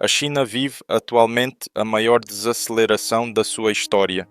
A China vive atualmente a maior desaceleração da sua história,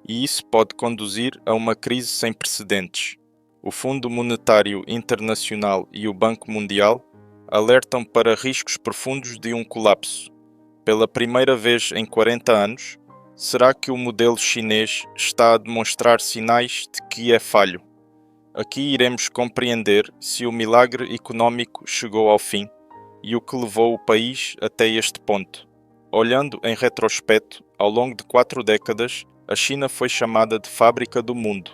e isso pode conduzir a uma crise sem precedentes. O Fundo Monetário Internacional e o Banco Mundial alertam para riscos profundos de um colapso. Pela primeira vez em 40 anos, será que o modelo chinês está a demonstrar sinais de que é falho? Aqui iremos compreender se o milagre econômico chegou ao fim e o que levou o país até este ponto. Olhando em retrospecto, ao longo de 4 décadas, a China foi chamada de fábrica do mundo.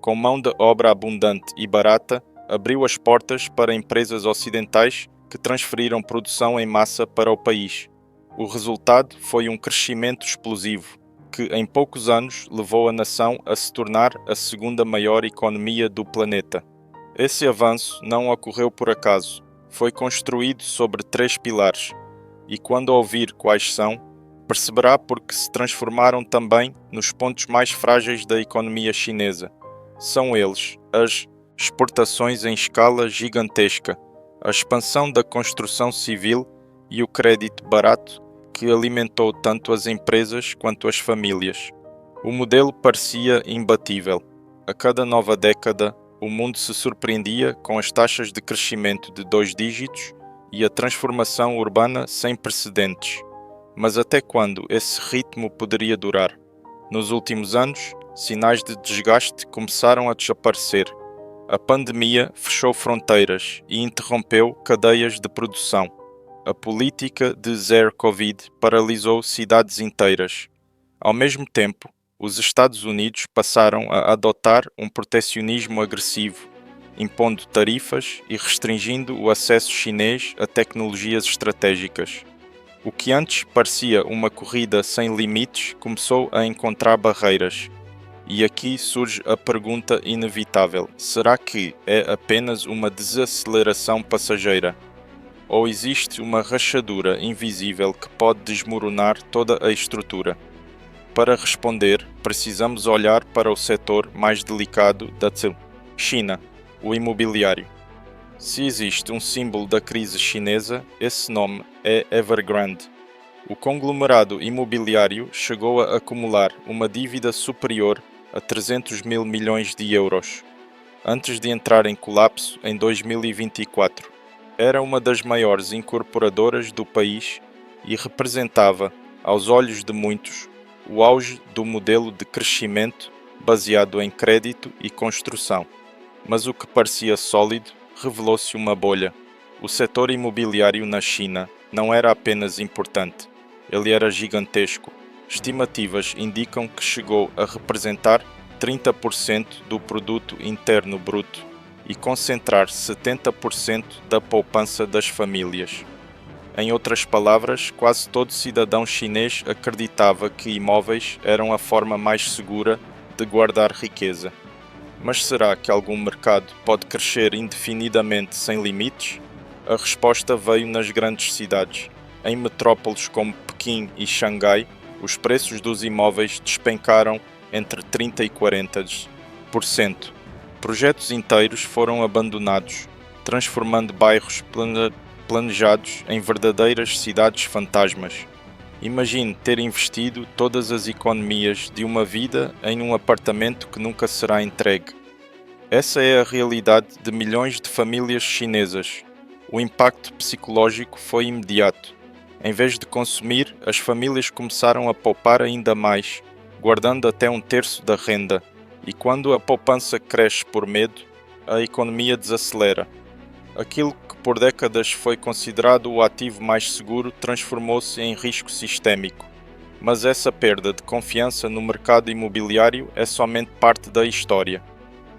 Com mão de obra abundante e barata, abriu as portas para empresas ocidentais que transferiram produção em massa para o país. O resultado foi um crescimento explosivo, que em poucos anos levou a nação a se tornar a segunda maior economia do planeta. Esse avanço não ocorreu por acaso, foi construído sobre 3 pilares, e quando ouvir quais são, perceberá porque se transformaram também nos pontos mais frágeis da economia chinesa. São eles as exportações em escala gigantesca, a expansão da construção civil e o crédito barato que alimentou tanto as empresas quanto as famílias. O modelo parecia imbatível. A cada nova década, o mundo se surpreendia com as taxas de crescimento de 2 dígitos e a transformação urbana sem precedentes. Mas até quando esse ritmo poderia durar? Nos últimos anos, sinais de desgaste começaram a desaparecer. A pandemia fechou fronteiras e interrompeu cadeias de produção. A política de Zero Covid paralisou cidades inteiras. Ao mesmo tempo, os Estados Unidos passaram a adotar um protecionismo agressivo, impondo tarifas e restringindo o acesso chinês a tecnologias estratégicas. O que antes parecia uma corrida sem limites começou a encontrar barreiras. E aqui surge a pergunta inevitável: será que é apenas uma desaceleração passageira? Ou existe uma rachadura invisível que pode desmoronar toda a estrutura? Para responder, precisamos olhar para o setor mais delicado da China, o imobiliário. Se existe um símbolo da crise chinesa, esse nome é Evergrande. O conglomerado imobiliário chegou a acumular uma dívida superior a 300 mil milhões de euros, antes de entrar em colapso em 2024. Era uma das maiores incorporadoras do país e representava, aos olhos de muitos, o auge do modelo de crescimento baseado em crédito e construção. Mas o que parecia sólido revelou-se uma bolha. O setor imobiliário na China não era apenas importante, ele era gigantesco. Estimativas indicam que chegou a representar 30% do produto interno bruto e concentrar 70% da poupança das famílias. Em outras palavras, quase todo cidadão chinês acreditava que imóveis eram a forma mais segura de guardar riqueza. Mas será que algum mercado pode crescer indefinidamente sem limites? A resposta veio nas grandes cidades. Em metrópoles como Pequim e Xangai, os preços dos imóveis despencaram entre 30% e 40%. Projetos inteiros foram abandonados, transformando bairros planejados em verdadeiras cidades fantasmas. Imagine ter investido todas as economias de uma vida em um apartamento que nunca será entregue. Essa é a realidade de milhões de famílias chinesas. O impacto psicológico foi imediato. Em vez de consumir, as famílias começaram a poupar ainda mais, guardando até 1/3 da renda. E quando a poupança cresce por medo, a economia desacelera. Aquilo que por décadas foi considerado o ativo mais seguro transformou-se em risco sistémico. Mas essa perda de confiança no mercado imobiliário é somente parte da história.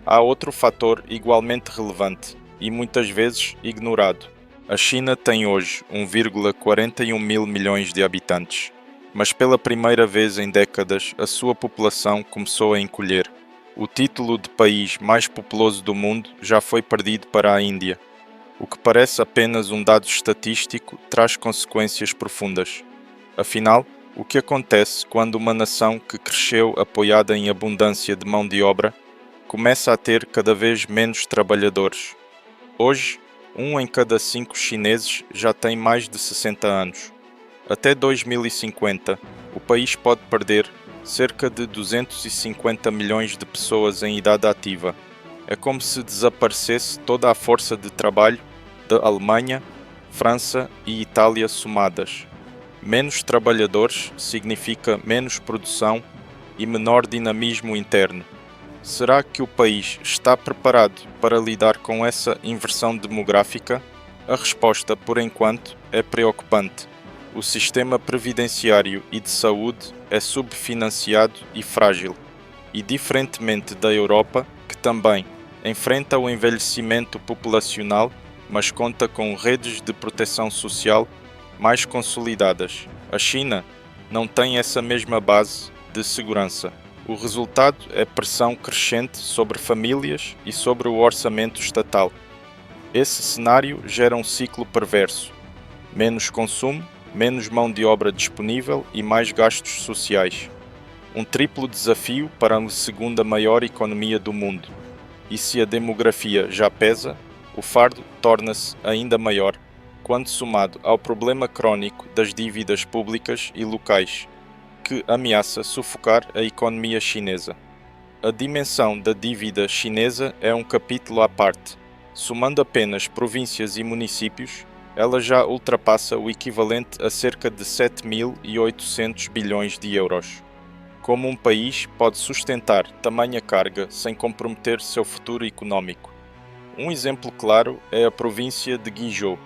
Há outro fator igualmente relevante e muitas vezes ignorado. A China tem hoje 1,41 mil milhões de habitantes, mas pela primeira vez em décadas a sua população começou a encolher. O título de país mais populoso do mundo já foi perdido para a Índia. O que parece apenas um dado estatístico traz consequências profundas. Afinal, o que acontece quando uma nação que cresceu apoiada em abundância de mão de obra começa a ter cada vez menos trabalhadores? Hoje, 1 em cada 5 chineses já tem mais de 60 anos. Até 2050, o país pode perder cerca de 250 milhões de pessoas em idade ativa. É como se desaparecesse toda a força de trabalho da Alemanha, França e Itália somadas. Menos trabalhadores significa menos produção e menor dinamismo interno. Será que o país está preparado para lidar com essa inversão demográfica? A resposta, por enquanto, é preocupante. O sistema previdenciário e de saúde é subfinanciado e frágil. E diferentemente da Europa, que também enfrenta o envelhecimento populacional, mas conta com redes de proteção social mais consolidadas, a China não tem essa mesma base de segurança. O resultado é pressão crescente sobre famílias e sobre o orçamento estatal. Esse cenário gera um ciclo perverso: menos consumo, menos mão de obra disponível e mais gastos sociais. Um triplo desafio para a segunda maior economia do mundo. E se a demografia já pesa, o fardo torna-se ainda maior quando somado ao problema crónico das dívidas públicas e locais, que ameaça sufocar a economia chinesa. A dimensão da dívida chinesa é um capítulo à parte. Somando apenas províncias e municípios, ela já ultrapassa o equivalente a cerca de 7.800 bilhões de euros. Como um país pode sustentar tamanha carga sem comprometer seu futuro econômico? Um exemplo claro é a província de Guizhou,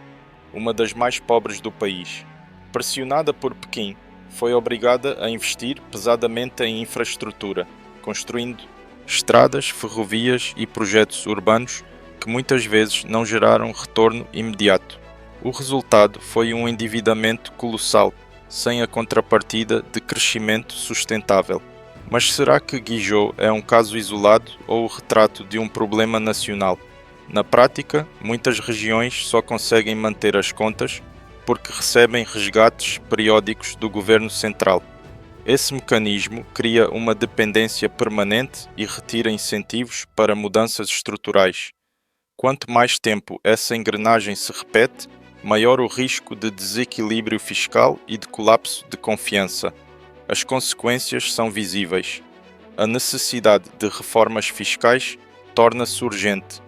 uma das mais pobres do país. Pressionada por Pequim, foi obrigada a investir pesadamente em infraestrutura, construindo estradas, ferrovias e projetos urbanos que muitas vezes não geraram retorno imediato. O resultado foi um endividamento colossal, sem a contrapartida de crescimento sustentável. Mas será que Guizhou é um caso isolado ou o retrato de um problema nacional? Na prática, muitas regiões só conseguem manter as contas porque recebem resgates periódicos do governo central. Esse mecanismo cria uma dependência permanente e retira incentivos para mudanças estruturais. Quanto mais tempo essa engrenagem se repete, maior o risco de desequilíbrio fiscal e de colapso de confiança. As consequências são visíveis. A necessidade de reformas fiscais torna-se urgente,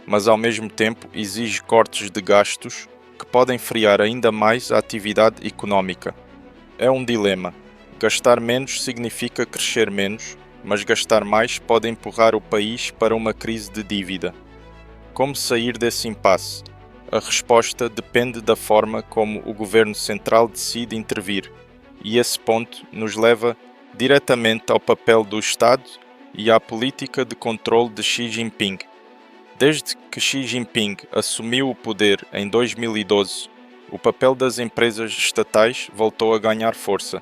mas ao mesmo tempo exige cortes de gastos que podem frear ainda mais a atividade económica. É um dilema. Gastar menos significa crescer menos, mas gastar mais pode empurrar o país para uma crise de dívida. Como sair desse impasse? A resposta depende da forma como o governo central decide intervir, e esse ponto nos leva diretamente ao papel do Estado e à política de controle de Xi Jinping. Desde que Xi Jinping assumiu o poder em 2012, o papel das empresas estatais voltou a ganhar força.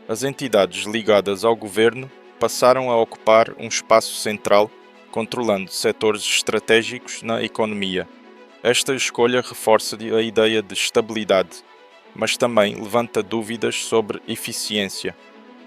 As entidades ligadas ao governo passaram a ocupar um espaço central, controlando setores estratégicos na economia. Esta escolha reforça a ideia de estabilidade, mas também levanta dúvidas sobre eficiência.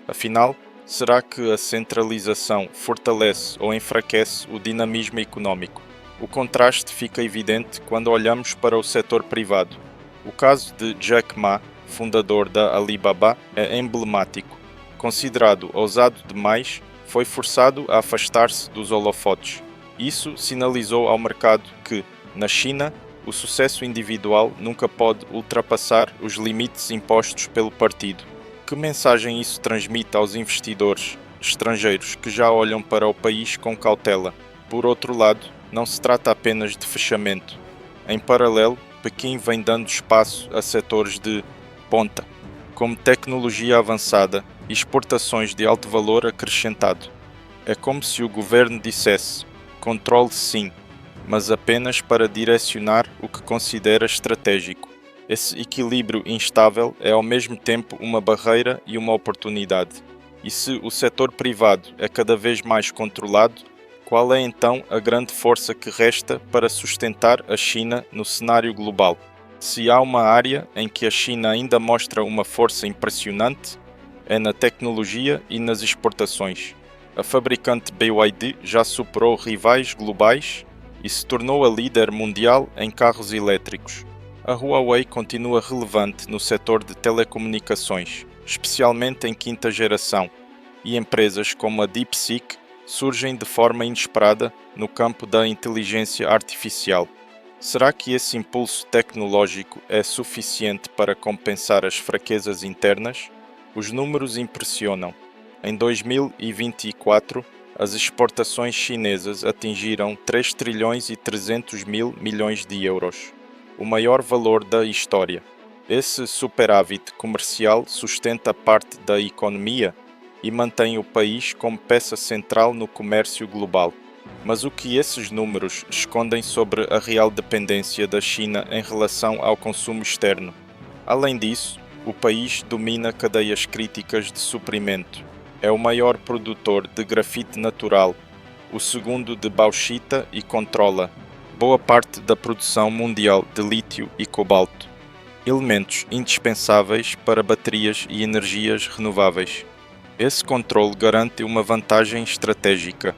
Afinal, será que a centralização fortalece ou enfraquece o dinamismo econômico? O contraste fica evidente quando olhamos para o setor privado. O caso de Jack Ma, fundador da Alibaba, é emblemático. Considerado ousado demais, foi forçado a afastar-se dos holofotes. Isso sinalizou ao mercado que, na China, o sucesso individual nunca pode ultrapassar os limites impostos pelo partido. Que mensagem isso transmite aos investidores estrangeiros que já olham para o país com cautela? Por outro lado, não se trata apenas de fechamento. Em paralelo, Pequim vem dando espaço a setores de ponta, como tecnologia avançada e exportações de alto valor acrescentado. É como se o governo dissesse: controle sim, mas apenas para direcionar o que considera estratégico. Esse equilíbrio instável é ao mesmo tempo uma barreira e uma oportunidade. E se o setor privado é cada vez mais controlado, qual é então a grande força que resta para sustentar a China no cenário global? Se há uma área em que a China ainda mostra uma força impressionante, é na tecnologia e nas exportações. A fabricante BYD já superou rivais globais e se tornou a líder mundial em carros elétricos. A Huawei continua relevante no setor de telecomunicações, especialmente em quinta geração, e empresas como a DeepSeek surgem de forma inesperada no campo da inteligência artificial. Será que esse impulso tecnológico é suficiente para compensar as fraquezas internas? Os números impressionam. Em 2024, as exportações chinesas atingiram 3 trilhões e 300 mil milhões de euros, o maior valor da história. Esse superávit comercial sustenta parte da economia e mantém o país como peça central no comércio global. Mas o que esses números escondem sobre a real dependência da China em relação ao consumo externo? Além disso, o país domina cadeias críticas de suprimento. É o maior produtor de grafite natural, o segundo de bauxita e controla boa parte da produção mundial de lítio e cobalto, elementos indispensáveis para baterias e energias renováveis. Esse controle garante uma vantagem estratégica,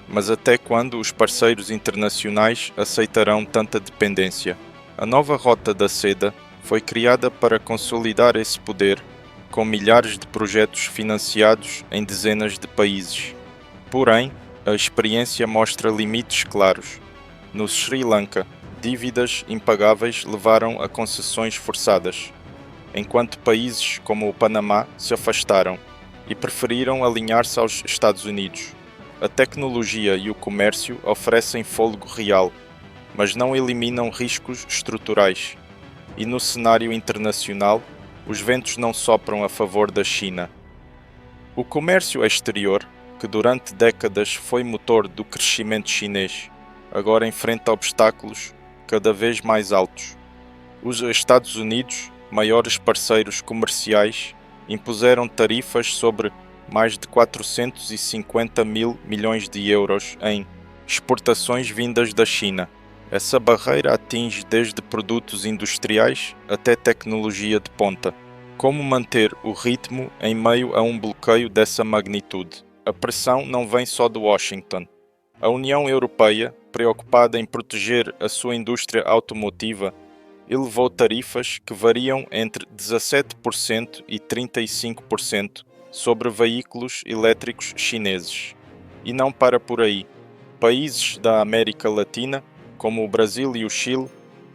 mas até quando os parceiros internacionais aceitarão tanta dependência? A nova Rota da Seda foi criada para consolidar esse poder, com milhares de projetos financiados em dezenas de países. Porém, a experiência mostra limites claros. No Sri Lanka, dívidas impagáveis levaram a concessões forçadas, enquanto países como o Panamá se afastaram e preferiram alinhar-se aos Estados Unidos. A tecnologia e o comércio oferecem fôlego real, mas não eliminam riscos estruturais. E no cenário internacional, os ventos não sopram a favor da China. O comércio exterior, que durante décadas foi motor do crescimento chinês, agora enfrenta obstáculos cada vez mais altos. Os Estados Unidos, maiores parceiros comerciais, impuseram tarifas sobre mais de 450 mil milhões de euros em exportações vindas da China. Essa barreira atinge desde produtos industriais até tecnologia de ponta. Como manter o ritmo em meio a um bloqueio dessa magnitude? A pressão não vem só de Washington. A União Europeia, preocupada em proteger a sua indústria automotiva, elevou tarifas que variam entre 17% e 35% sobre veículos elétricos chineses. E não para por aí. Países da América Latina, como o Brasil e o Chile,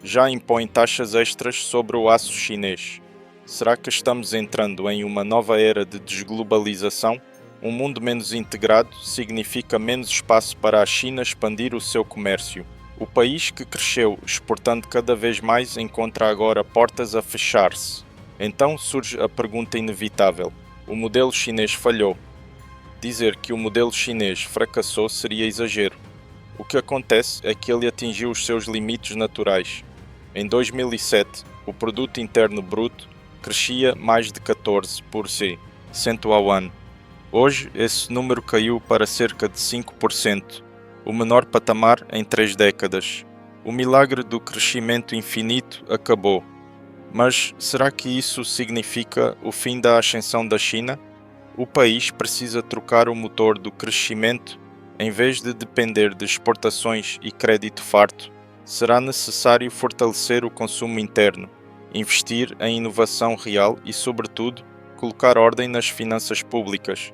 já impõem taxas extras sobre o aço chinês. Será que estamos entrando em uma nova era de desglobalização? Um mundo menos integrado significa menos espaço para a China expandir o seu comércio. O país que cresceu exportando cada vez mais encontra agora portas a fechar-se. Então surge a pergunta inevitável: o modelo chinês falhou? Dizer que o modelo chinês fracassou seria exagero. O que acontece é que ele atingiu os seus limites naturais. Em 2007, o produto interno bruto crescia mais de 14% ao ano. Hoje, esse número caiu para cerca de 5%, o menor patamar em 3 décadas. O milagre do crescimento infinito acabou. Mas será que isso significa o fim da ascensão da China? O país precisa trocar o motor do crescimento. Em vez de depender de exportações e crédito farto, será necessário fortalecer o consumo interno, investir em inovação real e, sobretudo, colocar ordem nas finanças públicas.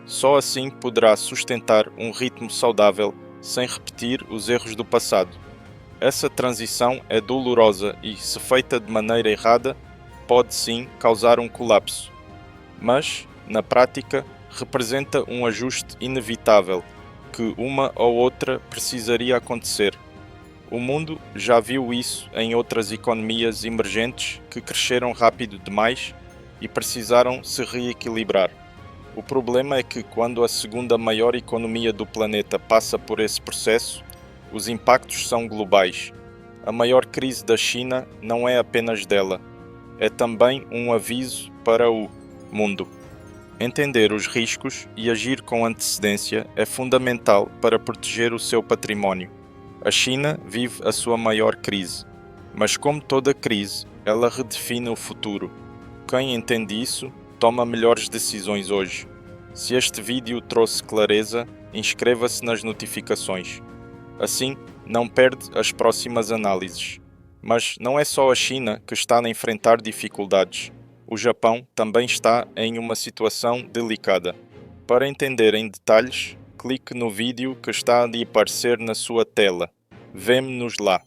Só assim poderá sustentar um ritmo saudável sem repetir os erros do passado. Essa transição é dolorosa e, se feita de maneira errada, pode sim causar um colapso. Mas, na prática, representa um ajuste inevitável, que uma ou outra precisaria acontecer. O mundo já viu isso em outras economias emergentes que cresceram rápido demais e precisaram se reequilibrar. O problema é que quando a segunda maior economia do planeta passa por esse processo, os impactos são globais. A maior crise da China não é apenas dela, é também um aviso para o mundo. Entender os riscos e agir com antecedência é fundamental para proteger o seu património. A China vive a sua maior crise, mas como toda crise, ela redefine o futuro. Quem entende isso, toma melhores decisões hoje. Se este vídeo trouxe clareza, inscreva-se nas notificações. Assim, não perde as próximas análises. Mas não é só a China que está a enfrentar dificuldades. O Japão também está em uma situação delicada. Para entender em detalhes, clique no vídeo que está a aparecer na sua tela. Vemo-nos lá.